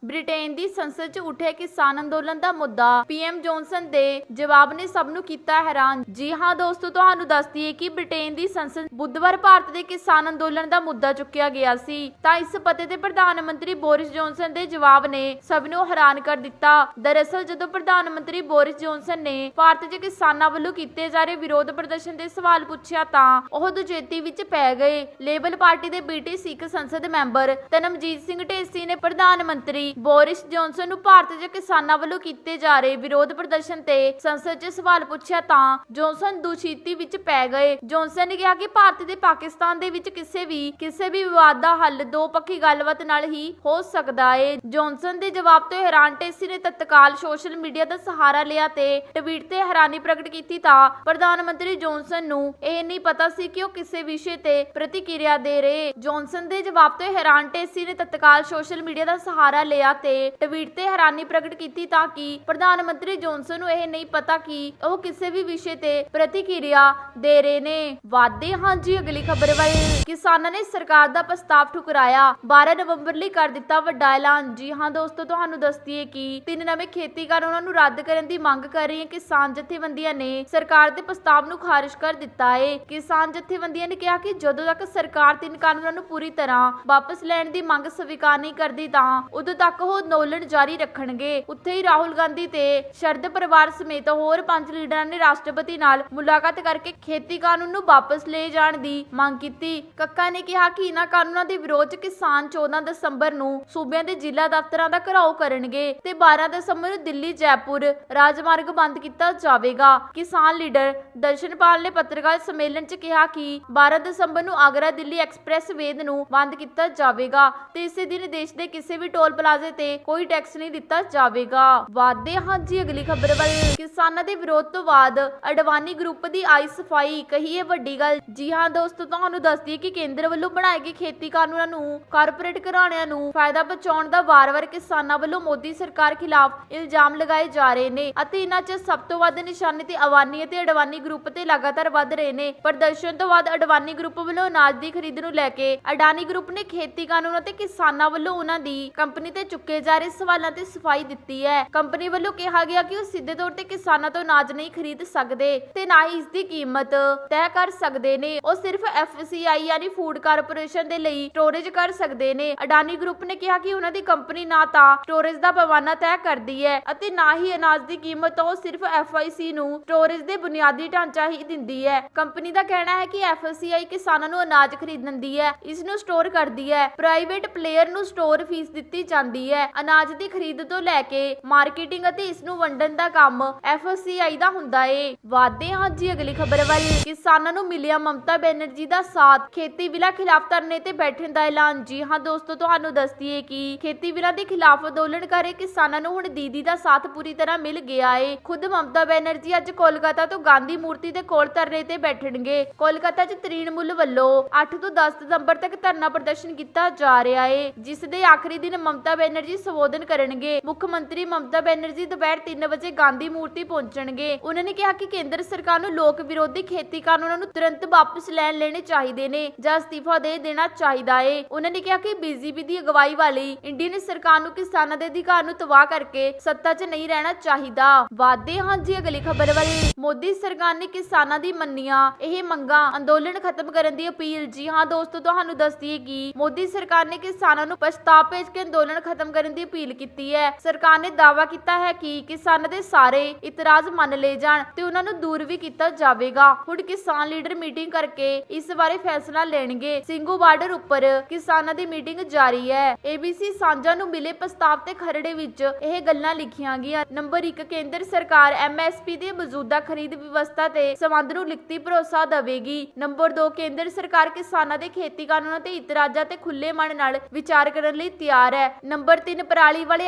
Britain ਦੀ ਸੰਸਦ 'ਚ ਉੱਠਿਆ ਕਿਸਾਨ ਅੰਦੋਲਨ ਦਾ ਮੁੱਦਾ। ਪੀਐਮ ਜੌਨਸਨ ਦੇ ਜਵਾਬ ਨੇ ਸਭ ਨੂੰ ਕੀਤਾ ਹੈਰਾਨ। ਜੀ ਹਾਂ ਦੋਸਤੋ, ਤੁਹਾਨੂੰ ਦੱਸ ਦਈਏ ਕਿ ਬ੍ਰਿਟੇਨ ਦੀ ਸੰਸਦ ਬੁੱਧਵਾਰ ਭਾਰਤ ਦੇ ਕਿਸਾਨ ਅੰਦੋਲਨ ਦਾ ਮੁੱਦਾ ਚੁੱਕਿਆ ਗਿਆ ਸੀ, ਤਾਂ ਇਸ ਪਤੇ ਤੇ ਪ੍ਰਧਾਨ ਮੰਤਰੀ ਬੋਰਿਸ ਜੌਨਸਨ ਦੇ ਜਵਾਬ ਨੇ ਸਭ ਨੂੰ ਹੈਰਾਨ ਕਰ ਦਿੱਤਾ। ਦਰਅਸਲ ਜਦੋਂ ਪ੍ਰਧਾਨ ਮੰਤਰੀ ਬੋਰਿਸ ਜੌਨਸਨ ਨੇ ਭਾਰਤ 'ਚ ਕਿਸਾਨਾਂ ਵੱਲੋਂ ਕੀਤੇ ਜਾ ਰਹੇ ਵਿਰੋਧ ਪ੍ਰਦਰਸ਼ਨ ਦੇ ਸਵਾਲ ਪੁੱਛਿਆ ਤਾਂ ਉਹ ਦੁਚੇਤੀ ਵਿੱਚ ਪੈ ਗਏ। ਲੇਬਰ ਪਾਰਟੀ ਦੇ ਬ੍ਰਿਟਿਸ਼ ਸਿੱਖ ਸੰਸਦ ਮੈਂਬਰ ਧਰਮਜੀਤ ਸਿੰਘ ਢੇਸੀ ਨੇ ਪ੍ਰਧਾਨ ਮੰਤਰੀ ਬੋਰਿਸ ਜੌਨਸਨ ਨੂੰ ਭਾਰਤ 'ਚ ਕਿਸਾਨਾਂ ਵੱਲੋਂ ਕੀਤੇ ਜਾ ਰਹੇ ਵਿਰੋਧ ਪ੍ਰਦਰਸ਼ਨ ਤੇ ਸੰਸਦ 'ਚ ਸਵਾਲ ਪੁੱਛਿਆ ਤਾਂ ਜੌਨਸਨ ਦੁਚੇਤੀ ਵਿੱਚ ਪੈ ਗਏ। ਜੌਨਸਨ ਨੇ ਕਿਹਾ ਕਿ ਭਾਰਤ ਤੇ ਪਾਕਿਸਤਾਨ ਦੇ ਵਿੱਚ ਕਿਸੇ ਵੀ ਵਿਵਾਦ ਦਾ ਹੱਲ ਦੋ ਪੱਖੀ ਗੱਲਬਾਤ ਨਾਲ ਹੀ ਹੋ ਸਕਦਾ ਹੈ। ਜੌਨਸਨ ਦੇ ਜਵਾਬ ਤੋਂ ਹੈਰਾਨ ਢੇਸੀ ਨੇ ਤਤਕਾਲ ਸੋਸ਼ਲ ਮੀਡੀਆ ਦਾ ਸਹਾਰਾ ਲਿਆ ਤੇ ਟਵੀਟ ਤੇ ਹੈਰਾਨੀ ਪ੍ਰਗਟ ਕੀਤੀ ਤਾਂ ਪ੍ਰਧਾਨ ਮੰਤਰੀ ਜੌਨਸਨ ਨੂੰ ਇਹ ਨਹੀਂ ਪਤਾ ਸੀ ਕਿ ਉਹ ਕਿਸੇ ਵਿਸ਼ੇ ਤੇ ਪ੍ਰਤੀਕਿਰਿਆ ਦੇ ਰਹੇ। ਜੌਨਸਨ ਦੇ ਜਵਾਬ ਤੋਂ ਹੈਰਾਨ ਢੇਸੀ ਨੇ ਤਤਕਾਲ ਸੋਸ਼ਲ ਮੀਡੀਆ ਦਾ ਸਹਾਰਾ ਲਿਆ ਤੇ ਟਵੀਟ ਤੇ ਹੈਰਾਨੀ ਪ੍ਰਗਟ ਕੀਤੀ ਤਾਂ ਕਿ ਪ੍ਰਧਾਨ ਮੰਤਰੀ ਜੌਨਸਨ ਨੂੰ ਇਹ ਨਹੀਂ ਪਤਾ ਕਿ ਉਹ ਕਿਸੇ ਵੀ ਵਿਸ਼ੇ ਤੇ ਪ੍ਰਤੀਕਿਰਿਆ ਦੇ ਰਹੇ ਨੇ। ਵਾਧੇ ਹਾਂ ਜੀ ਅਗਲੀ ਖਬਰ ਵੱਲ। ਕਿਸਾਨਾਂ ਨੇ ਸਰਕਾਰ ਦਾ ਪ੍ਰਸਤਾਵ ਠੁਕਰਾਇਆ, 12 ਨਵੰਬਰ ਲਈ ਕਰ ਦਿੱਤਾ ਵੱਡਾ ਐਲਾਨ। ਜੀ ਹਾਂ ਦੋਸਤੋ, ਤੁਹਾਨੂੰ ਦੱਸ ਦਈਏ ਕਿ 3 ਨਵੇਂ ਖੇਤੀ ਕਾਨੂੰਨਾਂ ਨੂੰ ਰੱਦ ਕਰਨ ਦੀ ਮੰਗ ਕਰ ਰਹੀਆਂ ਕਿਸਾਨ ਜਥੇਬੰਦੀਆਂ ਨੇ ਸਰਕਾਰ ਦੇ ਪ੍ਰਸਤਾਵ ਨੂੰ ਖਾਰਿਜ ਕਰ ਦਿੱਤਾ ਹੈ। ਕਿਸਾਨ ਜਥੇਬੰਦੀਆਂ ਨੇ ਕਿਹਾ ਕਿ ਜਦੋਂ ਤੱਕ ਸਰਕਾਰ 3 ਕਾਨੂੰਨਾਂ ਨੂੰ ਪੂਰੀ ਤਰ੍ਹਾਂ ਵਾਪਸ ਲੈਣ ਦੀ ਮੰਗ ਸਵੀਕਾਰ ਨਹੀਂ ਕਰਦੀ ਤਾਂ ਉਦੋਂ ਤੱਕ ਉਹ ਅੰਦੋਲਨ ਜਾਰੀ ਰੱਖਣਗੇ। ਉੱਥੇ ਹੀ ਰਾਹੁਲ ਗਾਂਧੀ ਤੇ ਸ਼ਰਦ ਪਰਿਵਾਰ ਸਮੇਤ ਹੋਰ 5 ਲੀਡਰਾਂ ਨੇ ਰਾਸ਼ਟਰਪਤੀ ਨਾਲ ਮੁਲਾਕਾਤ ਕਰਕੇ ਖੇਤੀ ਕਾਨੂੰਨ ਨੂੰ ਵਾਪਸ ਲੈ ਜਾਣ ਦੀ ਮੰਗ ਕੀਤੀ। ਕੱਕਾ ਨੇ ਕਿਹਾ ਕਿ ਇਹਨਾਂ ਕਾਨੂੰਨਾਂ ਦੇ ਵਿਰੋਧ 'ਚ ਕਿਸਾਨ 14 ਦਸੰਬਰ ਨੂੰ ਸੂਬਿਆਂ ਦੇ ਜ਼ਿਲ੍ਹਾ ਦਫ਼ਤਰਾਂ ਦਾ ਘਿਰਾਓ ਕਰਨਗੇ ਤੇ 12 ਦਸੰਬਰ ਨੂੰ ਦਿੱਲੀ ਜੈਪੁਰ ਰਾਜਮਾਰਗ ਬੰਦ ਕੀਤਾ ਜਾਵੇਗਾ। ਕਿਸਾਨ ਲੀਡਰ ਦਰਸ਼ਨਪਾਲ ਨੇ ਪੱਤਰਕਾਰ ਸੰਮੇਲਨ 'ਚ ਕਿਹਾ ਕਿ 12 ਦਸੰਬਰ ਨੂੰ ਆਗਰਾ ਦਿੱਲੀ ਐਕਸਪ੍ਰੈਸ ਵੇਦ ਨੂੰ ਬੰਦ ਕੀਤਾ ਜਾਵੇਗਾ ਤੇ ਇਸੇ ਦਿਨ ਦੇਸ਼ ਦੇ ਕਿਸੇ ਵੀ ਟੋਲ ਪਲਾਜ਼ੇ ਤੇ ਕੋਈ ਟੈਕਸ ਨਹੀਂ ਦਿੱਤਾ ਜਾਵੇਗਾ। ਵਾਧੇ ਹਾਂ ਜੀ ਅਗਲੀ ਖਬਰ ਵੱਲ। ਕਿਸਾਨਾਂ ਦੇ ਵਿਰੋਧ ਤੋਂ ਬਾਅਦ ਅਡਵਾਨੀ ਗਰੁੱਪ ਦੀ ਆਈ ਸਫਾਈ, ਕਹੀਏ ਵੱਡੀ ਗੱਲ। ਜੀ ਹਾਂ ਦੋਸਤੋ, ਤੁਹਾਨੂੰ ਦੱਸ ਦਈਏ ਕਿ ਕੇਂਦਰ ਵੱਲੋਂ ਬਣਾਏ ਗਏ ਖੇਤੀ ਕਾਨੂੰਨਾਂ ਨੂੰ ਕਾਰਪੋਰੇਟ ਘਰਾਣਿਆਂ ਨੂੰ ਫਾਇਦਾ ਪਹੁੰਚਾਉਣ ਦਾ ਵਾਰ-ਵਾਰ ਕਿਸਾਨਾਂ ਵੱਲੋਂ ਮੋਦੀ ਸਰਕਾਰ ਖਿਲਾਫ ਇਲਜ਼ਾਮ ਲਗਾਏ ਜਾ ਰਹੇ ਨੇ ਅਤੇ ਇਹਨਾਂ 'ਚ ਸਭ ਤੋਂ ਵੱਧ ਨਿਸ਼ਾਨੇ ਤੇ ਅਵਾਨੀ ਅਤੇ ਅਡਵਾਨੀ ਗਰੁੱਪ ਤੇ ਲਗਾਤਾਰ ਵੱਧ ਰਹੇ ਨੇ। ਪ੍ਰਦਰਸ਼ਨ ਤੋਂ ਬਾਅਦ ਅਡਵਾਨੀ ਗਰੁੱਪ ਵੱਲੋਂ ਅਨਾਜ ਦੀ ਖਰੀਦ ਨੂੰ ਲੈ ਕੇ ਅਡਾਨੀ ਗਰੁੱਪ ਨੇ ਖੇਤੀ ਕਾਨੂੰਨਾਂ ਤੇ ਕਿਸਾਨਾਂ ਵੱਲੋਂ ਉਹਨਾਂ ਦੀ ਕੰਪਨੀ ਤੇ ਚੁੱਕੇ ਜਾ ਰਹੇ ਸਵਾਲਾਂ ਤੇ ਸਫਾਈ ਦਿੱਤੀ ਹੈ। ਕੰਪਨੀ ਵੱਲੋਂ ਕਿਹਾ ਗਿਆ ਕਿ ਉਹ ਸਿੱਧੇ ਤੌਰ ਤੇ ਕਿਸਾਨਾਂ ਤੋਂ ਅਨਾਜ ਨਹੀਂ ਖਰੀਦ ਸਕਦੇ ਤੇ ਨਾ ਹੀ ਇਸ ਦੀ ਕੀਮਤ ਤੈਅ ਕਰ ਸਕਦੇ ਨੇ। ਉਹ ਸਿਰਫ FCI ਯਾਨੀ ਫੂਡ ਕਾਰਪੋਰੇਸ਼ਨ ਦੇ ਲਈ ਸਟੋਰੇਜ ਕਰ ਸਕਦੇ ਨੇ। ਅਡਾਨੀ ਗਰੁੱਪ ਨੇ ਕਿਹਾ ਕਿ ਉਹਨਾਂ ਦੀ ਕੰਪਨੀ ਨਾ ਤਾਂ ਸਟੋਰੇਜ ਦਾ ਪੈਮਾਨਾ ਤੈਅ ਕਰਦੀ ਹੈ ਅਤੇ ਨਾ ਹੀ ਅਨਾਜ ਦੀ ਕੀਮਤ ਉਹ ਸਿਰਫ FIC ਨੂੰ ਸਟੋਰੇਜ ਦੇ ਬੁਨਿਆਦੀ ਢਾਂਚਾ ਹੀ ਦਿੰਦੀ ਹੈ। ਕੰਪਨੀ ਦਾ ਕਹਿਣਾ ਹੈ ਕਿ FCI ਕਿਸਾਨਾਂ ਨੂੰ ਅਨਾਜ ਖਰੀਦਣ ਦੀ ਹੈ, ਇਸ ਨੂੰ ਸਟੋਰ ਕਰਦੀ ਹੈ। ਪ੍ਰਾਈਵੇਟ ਪਲੇਅਰ ਨੂੰ ਸਟੋਰ ਫੀਸ ਦਿੱਤੀ ਜਾਂਦੀ ਹੈ। ਅਨਾਜ ਦੀ ਖਰੀਦ ਤੋਂ ਲੈ ਕੇ ਮਾਰਕੀਟਿੰਗ ਅਤੇ ਇਸ ਨੂੰ ਵੰਡਣ ਦਾ ਕੰਮ FCI ਦਾ ਹੁੰਦਾ ਹੈ। ਵਾਧੇ ਹਾਂ ਜੀ ਅਗਲੀ ਖਬਰ ਵੱਲ। ਕਿਸਾਨਾਂ ਨੂੰ ਮਿਲਿਆ ਮਮਤਾ ਬੈਨਰਜੀ ਦਾ ਸਾਥ, ਖੇਤੀ ਬਿੱਲਾਂ ਖਿਲਾਫ ਧਰਨੇ ਤੇ ਬੈਠਣ ਦਾ ਐਲਾਨ। ਜੀ ਹਾਂ ਦੋਸਤੋ, ਤੁਹਾਨੂੰ ਦੱਸ ਦਈਏ ਕਿ ਖੇਤੀ ਬਿੱਲਾਂ ਦੇ ਖਿਲਾਫ ਅੰਦੋਲਨ ਕਰ ਰਹੇ ਕਿਸਾਨਾਂ ਨੂੰ ਹੁਣ ਦੀਦੀ ਦਾ ਸਾਥ ਪੂਰੀ ਤਰ੍ਹਾਂ ਮਿਲ ਗਿਆ ਹੈ। ਖੁਦ ਮਮਤਾ ਬੈਨਰਜੀ ਅੱਜ ਕੋਲਕਾਤਾ ਤੋਂ ਗਾਂਧੀ ਮੂਰਤੀ ਦੇ ਕੋਲ ਧਰਨੇ ਤੇ ਬੈਠਣਗੇ। ਕੋਲਕਾਤਾ 'ਚ ਤ੍ਰਿਣਮੂਲ ਵੱਲੋਂ 8 ਤੋਂ 10 ਦਸੰਬਰ ਤੱਕ ਧਰਨਾ ਪ੍ਰਦਰਸ਼ਨ ਕੀਤਾ ਜਾ ਰਿਹਾ ਹੈ, ਜਿਸ ਦੇ ਆਖਰੀ ਦਿਨ ਮਮਤਾ ਬੈਨਰਜੀ ਸੰਬੋਧਨ ਕਰਨਗੇ। ਮੁੱਖ ਮੰਤਰੀ ਮਮਤਾ ਬੈਨਰਜੀ ਦੁਪਹਿਰ 3 ਵਜੇ ਗਾਂਧੀ ਮੂਰਤੀ ਪਹੁੰਚਣਗੇ। ਉਹਨਾਂ ਨੇ ਕਿਹਾ ਕਿ ਕੇਂਦਰ ਸਰਕਾਰ ਨੂੰ ਲੋਕ ਵਿਰੋਧੀ ਖੇਤੀ ਕਾਨੂੰਨਾਂ ਨੂੰ ਤੁਰੰਤ ਵਾਪਸ ਲੈਣੇ ਚਾਹੀਦੇ ਨੇ ਜਾਂ ਅਸਤੀਫਾ ਦੇ ਦੇਣਾ ਚਾਹੀਦਾ ਹੈ। ਉਹਨਾਂ ਨੇ ਕਿਹਾ ਕਿ BJP ਦੀ ਅਗਵਾਈ ਵਾਲੀ ਇੰਡੀਅਨ ਸਰਕਾਰ ਨੂੰ ਕਿਸਾਨਾਂ ਦੇ ਅਧਿਕਾਰ ਨੂੰ ਤਬਾਹ ਕਰਕੇ ਸੱਤਾ 'ਚ ਨਹੀਂ ਰਹਿਣਾ ਚਾਹੀਦਾ। ਵਾਧੇ ਹਾਂ ਜੀ ਅਗਲੀ ਖਬਰ ਵੱਲ। ਮੋਦੀ ਸਰਕਾਰ ਨੇ ਕਿਸਾਨਾਂ ਦੀ ਮੰਨੀਆਂ ਇਹ ਮੰਗਾਂ, ਅੰਦੋਲਨ ਖਤਮ ਕਰਨ ਦੀ ਅਪੀਲ। ਜੀ ਹਾਂ ਦੋਸਤੋ, ਤੁਹਾਨੂੰ ਦੱਸ ਦਈਏ ਕਿ ਮੋਦੀ ਸਰਕਾਰ ਨੇ ਕਿਸਾਨਾਂ ਨੂੰ ਪ੍ਰਸਤਾਵ ਭੇਜ ਕੇ ਅੰਦੋਲਨ ਖਤਮ ਕਰਨ ਦੀ ਅਪੀਲ ਕੀਤੀ ਹੈ। ਸਰਕਾਰ ਨੇ ਦਾਅਵਾ ਕੀਤਾ ਹੈ ਕਿ ਕਿਸਾਨਾਂ ਦੇ ਸਾਰੇ ਇਤਰਾਜ਼ ਮੰਨ ਲਏ ਜਾਣ ਤੇ ਉਹਨਾਂ ਨੂੰ ਦੂਰ ਵੀ ਕੀਤਾ ਜਾਵੇਗਾ। ਹੁਣ ਕਿਸਾਨ ਲੀਡਰ ਮੀਟਿੰਗ ਕਰਕੇ ਇਸ ਬਾਰੇ ਫੈਸਲਾ ਲੈਣਗੇ। ਸਿੰਘੂ ਬਾਰਡਰ ਉੱਪਰ ਕਿਸਾਨਾਂ ਦੀ ਮੀਟਿੰਗ ਜਾਰੀ ਹੈ। ABC ਸਾਂਝਾ ਨੂੰ ਮਿਲੇ ਪ੍ਰਸਤਾਵ ਤੇ ਖਰੜੇ ਵਿੱਚ ਇਹ ਗੱਲਾਂ ਲਿਖੀਆਂ ਗਈਆਂ। ਨੰਬਰ 1, ਕੇਂਦਰ ਸਰਕਾਰ MSP ਦੀ ਮੌਜੂਦਾ ਖਰੀਦ ਵਿਵਸਥਾ ਤੇ ਸੰਬੰਧ ਨੂੰ ਲਿਖਤੀ ਭਰੋਸਾ ਦੇਵੇਗੀ। ਨੰਬਰ 2, ਕੇਂਦਰ ਸਰਕਾਰ ਕਿਸਾਨਾਂ ਦੇ ਖੇਤੀ ਕਾਨੂੰਨਾਂ ਤੇ ਇਤਰਾਜ਼ਾਂ ਤੇ ਖੁੱਲੇ ਮਨ ਨਾਲ ਵਿਚਾਰ ਕਰਨ ਲਈ ਤਿਆਰ ਹੈ। ਨੰਬਰ 3, ਪਰਾਲੀ ਵਾਲੇ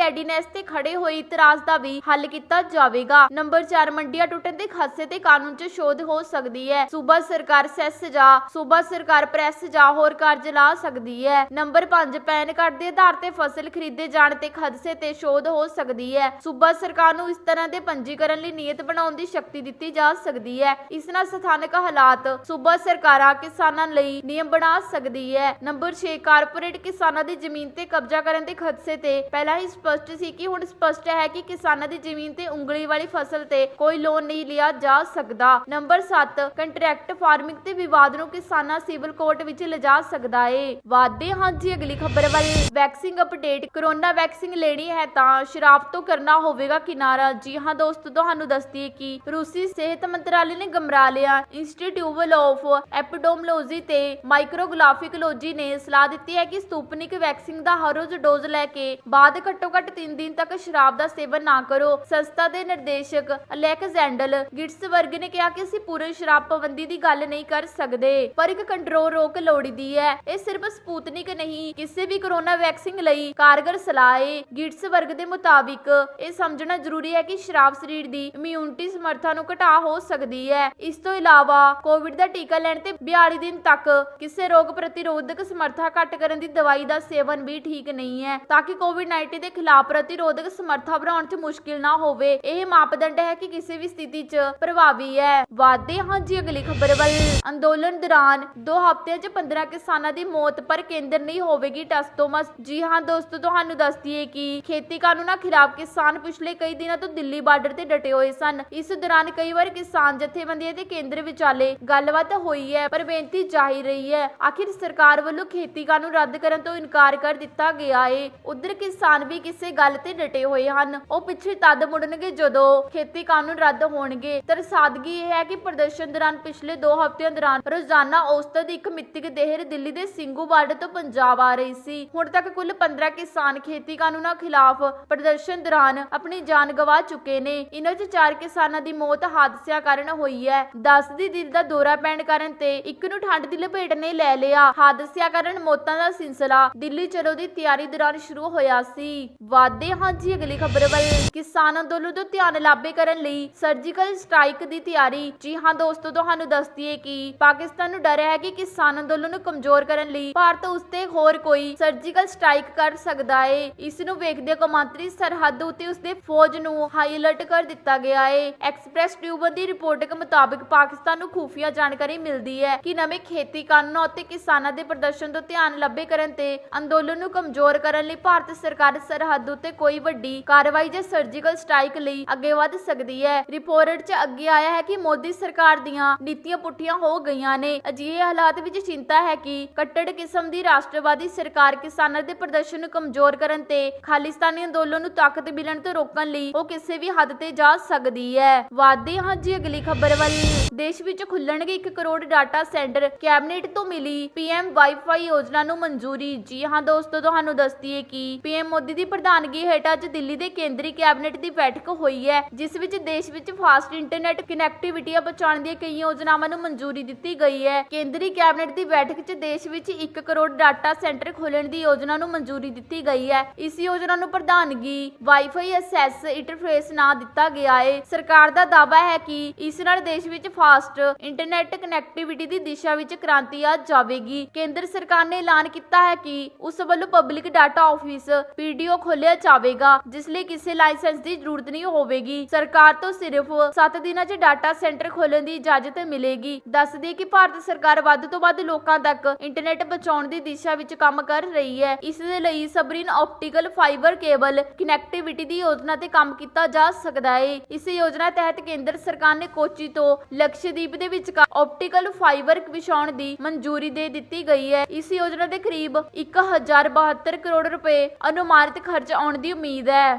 ਐਡੀਨੈਸ ਤੇ ਖੜੇ ਹੋਏ ਇਤਰਾਜ਼ ਦਾ ਵੀ ਹੱਲ ਕੀਤਾ ਜਾਵੇਗਾ। ਨੰਬਰ 4, ਮੰਡੀਆਂ ਟੁੱਟਣ ਦੇ ਖਾਸੇ ਤੇ ਕਾਨੂੰਨ 'ਚ ਸ਼ੋਧ ਹੋ ਸਕਦੀ ਹੈ। ਸੂਬਾ ਸਰਕਾਰ ਸੈਸ ਜਾਂ ਸੂਬਾ ਸਰਕਾਰ ਪ੍ਰੈਸ ਜਾਂ ਹੋਰ ਕਾਰਜ ਲਾ ਸਕਦੀ ਹੈ। ਨੰਬਰ 5, ਪੈਨ ਕਾਰਡ ਦੇ ਆਧਾਰ ਤੇ ਫਸਲ ਖਰੀਦੇ ਜਾਣ ਤੇ ਖਦਸੇ ਤੇ ਸ਼ੋਧ ਹੋ ਸਕਦੀ ਹੈ। ਸੂਬਾ ਸਰਕਾਰ ਨੂੰ ਇਸ ਤਰ੍ਹਾਂ ਦੇ ਪੰਜੀਕਰਨ ਲਈ ਨੀਅਤ ਬਣਾਉਣ ਦੀ ਸ਼ਕਤੀ ਦਿੱਤੀ ਜਾ ਸਕਦੀ ਹੈ। ਇਸ ਨਾਲ ਸਥਾਨਕ ਹਾਲਾਤ ਸੂਬਾ ਸਰਕਾਰਾਂ ਕਿਸਾਨਾਂ ਲਈ ਨਿਯਮ ਬਣਾ ਸਕਦੀ ਹੈ। ਨੰਬਰ 6, ਕਾਰਪੋਰੇਟ ਕਿਸਾਨਾਂ ਦੀ ਜ਼ਮੀਨ ਤੇ ਕਬਜ਼ਾ ਕਰਨ ਦੇ ਖਦਸੇ ਹਿੱਸੇ ਤੇ ਪਹਿਲਾਂ ਹੀ ਸਪਸ਼ਟ ਸੀ ਕਿ ਹੁਣ ਸਪਸ਼ਟ ਹੈ ਕਿ ਕਿਸਾਨਾਂ ਦੀ ਜ਼ਮੀਨ ਤੇ ਉਂਗਲੀ ਵਾਲੀ ਫਸਲ ਤੇ ਕੋਈ ਲੋਨ ਨਹੀਂ ਲਿਆ ਜਾ ਸਕਦਾ। ਨੰਬਰ 7 ਕੰਟਰੈਕਟ ਫਾਰਮਿੰਗ ਤੇ ਵਿਵਾਦ ਨੂੰ ਕਿਸਾਨਾਂ ਸਿਵਲ ਕੋਰਟ ਵਿੱਚ ਲਿਜਾ ਸਕਦਾ ਏ। ਵਾਧੇ ਹਾਂ ਜੀ ਅਗਲੀ ਖਬਰ ਵੱਲ। Vaccine update. ਕੋਰੋਨਾ ਵੈਕਸੀਨ ਲੈਣੀ ਹੈ ਤਾਂ ਸ਼ਰਾਬ ਤੋਂ ਕਰਨਾ ਹੋਵੇਗਾ ਕਿਨਾਰਾ। ਜੀ ਹਾਂ ਦੋਸਤੋ, ਤੁਹਾਨੂੰ ਦੱਸਦੀਏ ਕਿ ਰੂਸੀ ਸਿਹਤ ਮੰਤਰਾਲੇ ਨੇ ਗਮਰਾਲਿਆ ਇੰਸਟੀਟਿਊਟ ਆਫ ਐਪੀਡੋਮੋਲੋਜੀ ਤੇ ਮਾਈਕਰੋਗਲਾਫਿਕਲੋਜੀ ਨੇ ਸਲਾਹ ਦਿੱਤੀ ਹੈ ਕਿ ਸਪੁਤਨਿਕ ਵੈਕਸੀਨ ਦਾ ਹਰ ਰੋਜ਼ ਡੋਜ਼ ਲੈ ਕੇ ਬਾਅਦ ਘੱਟੋ-ਘੱਟ 3 ਦਿਨ ਤੱਕ ਸ਼ਰਾਬ ਦਾ ਸੇਵਨ ਨਾ ਕਰੋ। ਸੰਸਥਾ ਦੇ ਨਿਰਦੇਸ਼ਕ ਅਲੈਗਜ਼ੈਂਡਰ ਗਿਟਸਬਰਗ ਨੇ ਕਿਹਾ ਕਿ ਅਸੀਂ ਪੂਰਨ ਸ਼ਰਾਬ ਪਾਬੰਦੀ ਦੀ ਗੱਲ ਨਹੀਂ ਕਰ ਸਕਦੇ, ਪਰ ਇੱਕ ਕੰਟਰੋਲ ਰੋਕ ਲੋੜੀਦੀ ਹੈ। ਇਹ ਸਿਰਫ ਸਪੁਤਨਿਕ ਨਹੀਂ, ਕਿਸੇ ਵੀ ਕੋਰੋਨਾ ਵੈਕਸੀਨ ਲਈ ਕਾਰਗਰ ਸਲਾਹ ਹੈ। ਗਿਟਸਬਰਗ ਦੇ ਮੁਤਾਬਿਕ ਇਹ ਸਮਝਣਾ ਜ਼ਰੂਰੀ ਹੈ ਕਿ ਸ਼ਰਾਬ ਸਰੀਰ ਦੀ ਇਮਿਊਨਿਟੀ ਸਮਰੱਥਾ ਨੂੰ ਘਟਾ ਹੋ ਸਕਦੀ ਹੈ। ਇਸ ਤੋਂ ਇਲਾਵਾ ਕੋਵਿਡ ਦਾ ਟੀਕਾ ਲੈਣ ਤੇ 42 ਦਿਨ ਤੱਕ ਕਿਸੇ ਰੋਗ ਪ੍ਰਤੀਰੋਧਕ ਸਮਰੱਥਾ ਘੱਟ ਕਰਨ ਦੀ ਦਵਾਈ ਦਾ ਸੇਵਨ ਵੀ ਠੀਕ ਨਹੀਂ ਹੈ, ਤਾਂ ਕਿ ਕੋਵਿਡ-19 ਦੇ ਖਿਲਾਫ ਪ੍ਰਤੀਰੋਧਕ ਸਮਰੱਥਾ ਬਣਾਉਣ 'ਚ ਮੁਸ਼ਕਿਲ ਨਾ ਹੋਵੇ। ਇਹ ਮਾਪਦੰਡ ਹੈ ਕਿ ਕਿਸੇ ਵੀ ਸਥਿਤੀ 'ਚ ਪ੍ਰਭਾਵੀ ਹੈ। ਵਾਧੇ ਹਾਂ ਜੀ ਅਗਲੀ ਖਬਰ ਵੱਲ। ਅੰਦੋਲਨ ਦੌਰਾਨ 2 ਹਫ਼ਤਿਆਂ 'ਚ 15 ਕਿਸਾਨਾਂ ਦੀ ਮੌਤ, ਪਰ ਕੇਂਦਰ ਨਹੀਂ ਹੋਵੇਗੀ ਟਸ ਤੋਂ ਮਸ। ਜੀ ਹਾਂ ਦੋਸਤੋ, ਤੁਹਾਨੂੰ ਦੱਸਦੀਏ ਕਿ ਖੇਤੀ ਕਾਨੂੰਨਾਂ ਖਿਲਾਫ ਕਿਸਾਨ ਪਿਛਲੇ ਕਈ ਦਿਨਾਂ ਤੋਂ ਦਿੱਲੀ ਬਾਰਡਰ ਤੇ ਡਟੇ ਹੋਏ ਸਨ। ਇਸ ਦੌਰਾਨ ਕਈ ਵਾਰ ਕਿਸਾਨ ਜਥੇਬੰਦੀਆਂ ਤੇ ਕੇਂਦਰ ਵਿਚਾਲੇ ਗੱਲਬਾਤ ਹੋਈ ਹੈ, ਪਰ ਬੇਨਤੀ ਜਾਰੀ ਰਹੀ ਹੈ। ਆਖਿਰ ਸਰਕਾਰ ਵੱਲੋਂ ਖੇਤੀ ਕਾਨੂੰਨ ਰੱਦ ਕਰਨ ਤੋਂ ਇਨਕਾਰ ਕਰ ਦਿੱਤਾ ਗਿਆ ਏ। ਉਧਰ ਕਿਸਾਨ ਵੀ ਕਿਸੇ ਗੱਲ ਤੇ ਡਟੇ ਹੋਏ ਹਨ। ਉਹ ਪਿੱਛੇ ਤਦ ਮੁੜਨਗੇ ਜਦੋਂ ਖੇਤੀ ਕਾਨੂੰਨ ਰੱਦ ਹੋਣਗੇ। ਤਰਸਾਦਗੀ ਇਹ ਹੈ ਕਿ ਪ੍ਰਦਰਸ਼ਨ ਦੌਰਾਨ ਪਿਛਲੇ 2 ਹਫ਼ਤਿਆਂ ਦੌਰਾਨ ਰੋਜ਼ਾਨਾ ਔਸਤਨ ਇੱਕ ਮਿਤਿਕ ਦੇਹਰ ਦਿੱਲੀ ਦੇ ਸਿੰਘੂ ਬਾਰਡਰ ਤੋਂ ਪੰਜਾਬ ਆ ਰਹੀ ਸੀ। ਹੁਣ ਤੱਕ ਕੁੱਲ 15 ਕਿਸਾਨ ਖੇਤੀ ਕਾਨੂੰਨਾਂ ਖਿਲਾਫ ਪ੍ਰਦਰਸ਼ਨ ਦੌਰਾਨ ਆਪਣੀ ਜਾਨ ਗਵਾ ਚੁੱਕੇ ਨੇ। ਇਨ੍ਹਾਂ 'ਚ 4 ਕਿਸਾਨਾਂ ਦੀ ਮੌਤ ਹਾਦਸਿਆਂ ਕਾਰਨ ਹੋਈ ਹੈ। 10 ਦੀ ਦਿਲ ਦਾ ਦੌਰਾ ਪੈਣ ਕਾਰਨ ਤੇ ਇੱਕ ਨੂੰ ਠੰਡ ਦੀ ਲਪੇਟ ਨੇ ਲੈ ਲਿਆ। ਹਾਦਸਿਆਂ ਕਾਰਨ ਮੌਤਾਂ ਦਾ ਸਿਲਸਿਲਾ ਦਿੱਲੀ ਚਲੋ ਦੀ ਤਿਆਰੀ ਦੌਰਾਨ ਸ਼ੁਰੂ ਹੋਇਆ ਸੀ। ਵਾਧੇ ਹਾਂ ਜੀ ਅਗਲੀ ਖਬਰ ਵੱਲ। ਕਿਸਾਨ ਅੰਦੋਲਨ ਤੋਂ ਧਿਆਨ ਲਾਭੇ ਕਰਨ ਲਈ ਸਰਜੀਕਲ ਸਟ੍ਰਾਈਕ ਦੀ ਤਿਆਰੀ। ਜੀ ਹਾਂ ਦੋਸਤੋ, ਤੁਹਾਨੂੰ ਦੱਸਦੀਏ ਕਿ ਪਾਕਿਸਤਾਨ ਨੂੰ ਡਰ ਹੈ ਕਿ ਕਿਸਾਨ ਅੰਦੋਲਨ ਨੂੰ ਕਮਜ਼ੋਰ ਕਰਨ ਲਈ ਭਾਰਤ ਉਸ ਤੇ ਹੋਰ ਕੋਈ ਸਰਜੀਕਲ ਸਟ੍ਰਾਈਕ ਕਰ ਸਕਦਾ ਹੈ। ਇਸ ਨੂੰ ਵੇਖਦੇ ਕੌਮਾਂਤਰੀ ਸਰਹੱਦ ਉੱਤੇ ਉਸਦੇ ਫੌਜ ਨੂੰ ਹਾਈ ਅਲਰਟ ਕਰ ਦਿੱਤਾ ਗਿਆ ਹੈ। ਐਕਸਪ੍ਰੈਸ ਟਿਊਬਨ ਦੀ ਰਿਪੋਰਟ ਮੁਤਾਬਕ ਪਾਕਿਸਤਾਨ ਨੂੰ ਖੁਫੀਆ ਜਾਣਕਾਰੀ ਮਿਲਦੀ ਹੈ ਕਿ ਨਵੇਂ ਖੇਤੀ ਕਾਨੂੰਨਾਂ ਉੱਤੇ ਕਿਸਾਨਾਂ ਦੇ ਪ੍ਰਦਰਸ਼ਨ ਤੋਂ ਧਿਆਨ ਲੱਭੇ ਕਰਨ ਤੇ ਅੰਦੋਲਨ ਨੂੰ ਕਮਜ਼ੋਰ ਕਰਨ ਲਈ ਭਾਰਤ ਸਰਕਾਰ ਸਰਹੱਦ ਉੱਤੇ ਕੋਈ ਵੱਡੀ ਕਾਰਵਾਈ ਜਾਂ ਸਰਜੀਕਲ ਸਟ੍ਰਾਈਕ ਲਈ ਅੱਗੇ ਵਧ ਸਕਦੀ ਹੈ। ਰਿਪੋਰਟ 'ਚ ਅੱਗੇ ਆਇਆ ਹੈ ਕਿ ਮੋਦੀ ਸਰਕਾਰ ਦੀਆਂ ਨੀਤੀਆਂ ਪੁੱਠੀਆਂ ਹੋ ਗਈਆਂ ਨੇ। ਅਜਿਹੇ ਹਾਲਾਤ ਵਿੱਚ ਚਿੰਤਾ ਹੈ ਕਿ ਕੱਟੜ ਕਿਸਮ ਦੀ ਰਾਸ਼ਟਰਵਾਦੀ ਸਰਕਾਰ ਕਿਸਾਨਾਂ ਦੇ ਪ੍ਰਦਰਸ਼ਨ ਨੂੰ ਕਮਜ਼ੋਰ ਕਰਨ ਤੇ ਖਾਲਿਸਤਾਨੀ ਅੰਦੋਲਨ ਨੂੰ ਤਾਕਤ ਮਿਲਣ ਤੋਂ ਰੋਕਣ ਲਈ ਉਹ ਕਿਸੇ ਵੀ ਹੱਦ ਤੇ ਜਾ ਸਕਦੀ ਹੈ। ਵਾਧੇ ਹਾਂ ਜੀ ਅਗਲੀ ਖਬਰ ਵੱਲ। ਦੇਸ਼ ਵਿੱਚ ਖੁੱਲਣਗੇ 1 ਕਰੋੜ ਡਾਟਾ ਸੈਂਟਰ। ਕੈਬਨਿਟ ਤੋਂ ਮਿਲੀ PM ਵਾਈਫਾਈ ਯੋਜਨਾ ਨੂੰ ਮਨਜ਼ੂਰੀ। ਜੀ ਹਾਂ ਦੋਸਤੋ, ਤੁਹਾਨੂੰ ਦੱਸਦੀਏ ਕਿ PM ਮੋਦੀ ਦੀ ਪ੍ਰਧਾਨਗੀ ਹੇਠ ਅੱਜ ਦਿੱਲੀ ਦੇ ਕੇਂਦਰੀ ਕੈਬਨਿਟ ਦੀ ਬੈਠਕ ਹੋਈ ਹੈ, ਜਿਸ ਵਿੱਚ ਦੇਸ਼ ਵਿੱਚ ਫਾਸਟ ਇੰਟਰਨੈਟ ਕਨੈਕਟੀਵਿਟੀ ਪਹੁੰਚਾਉਣ ਦੀਆਂ ਕਈ ਯੋਜਨਾਵਾਂ ਨੂੰ ਮਨਜ਼ੂਰੀ ਦਿੱਤੀ ਗਈ ਹੈ। ਕੇਂਦਰੀ ਕੈਬਨਿਟ ਦੀ ਬੈਠਕ 'ਚ ਦੇਸ਼ ਵਿੱਚ 1 ਕਰੋੜ ਡਾਟਾ ਸੈਂਟਰ ਖੋਲ੍ਹਣ ਦੀ ਯੋਜਨਾ ਨੂੰ ਮਨਜ਼ੂਰੀ ਦਿੱਤੀ ਗਈ ਹੈ। ਇਸ ਯੋਜਨਾ ਨੂੰ ਪ੍ਰਧਾਨਗੀ ਵਾਈਫਾਈ ਐਕਸੈਸ ਇੰਟਰਫੇਸ ਨਾਂ ਦਿੱਤਾ ਗਿਆ ਹੈ। ਸਰਕਾਰ ਦਾ ਦਾਅਵਾ ਹੈ ਕਿ ਇਸ ਨਾਲ ਦੇਸ਼ ਵਿੱਚ ਫਾਸਟ ਇੰਟਰਨੈਟ ਕਨੈਕਟੀਵਿਟੀ ਦੀ ਦਿਸ਼ਾ ਵਿੱਚ ਕ੍ਰਾਂਤੀ ਆ ਜਾਵੇਗੀ। ਕੇਂਦਰ ਸਰਕਾਰ ਨੇ ਐਲਾਨ ਕੀਤਾ ਹੈ ਕਿ ਉਸ ਵੱਲੋਂ ਪਬਲਿਕ ਡਾਟਾ ਆਫਿਸ PDO ਖੋਲ੍ਹਿਆ ਜਾਵੇਗਾ, ਜਿਸ ਲਈ ਕਿਸੇ ਲਾਇਸੈਂਸ ਦੀ ਜ਼ਰੂਰਤ ਨਹੀਂ ਹੋਵੇਗੀ। ਸਰਕਾਰ ਤੋਂ ਸਿਰਫ 7 ਦਿਨਾਂ 'ਚ ਡਾਟਾ ਸੈਂਟਰ ਖੋਲ੍ਹਣ ਦੀ ਇਜਾਜ਼ਤ ਮਿਲੇਗੀ। ਦੱਸ ਦਈਏ ਕਿ ਭਾਰਤ ਸਰਕਾਰ ਵੱਧ ਤੋਂ ਵੱਧ ਲੋਕਾਂ ਤੱਕ ਇੰਟਰਨੈਟ ਪਹੁੰਚਾਉਣ ਦੀ ਦਿਸ਼ਾ ਵਿੱਚ ਕੰਮ ਕਰ ਰਹੀ ਹੈ। ਇਸ ਦੇ ਲਈ ਸਬਰੀਨ ਆਪਟੀਕਲ ਫਾਈਬਰ ਕੇਬਲ ਕਨੈਕਟੀਵਿਟੀ ਦੀ ਯੋਜਨਾ ਤੇ ਕੰਮ ਕੀਤਾ ਜਾ ਸਕਦਾ ਹੈ। ਇਸ ਯੋਜਨਾ ਤਹਿਤ ਕੇਂਦਰ ਸਰਕਾਰ ਨੇ ਕੋਚੀ ਤੋਂ ਲਕਸ਼ਦੀਪ ਦੇ ਵਿਚਕਾਰ ਆਪਟੀਕਲ ਫਾਈਬਰ ਵਿਛਾਉਣ ਦੀ ਮਨਜ਼ੂਰੀ ਦੇ ਦਿੱਤੀ ਗਈ ਹੈ। ਇਸ ਯੋਜਨਾ ਦੇ ਕਰੀਬ 1072 ਕਰੋੜ ਰੁਪਏ ਅਨੁਮਾਨਿਤ ਖਰਚ ਆਉਣ ਦੀ ਉਮੀਦ ਹੈ।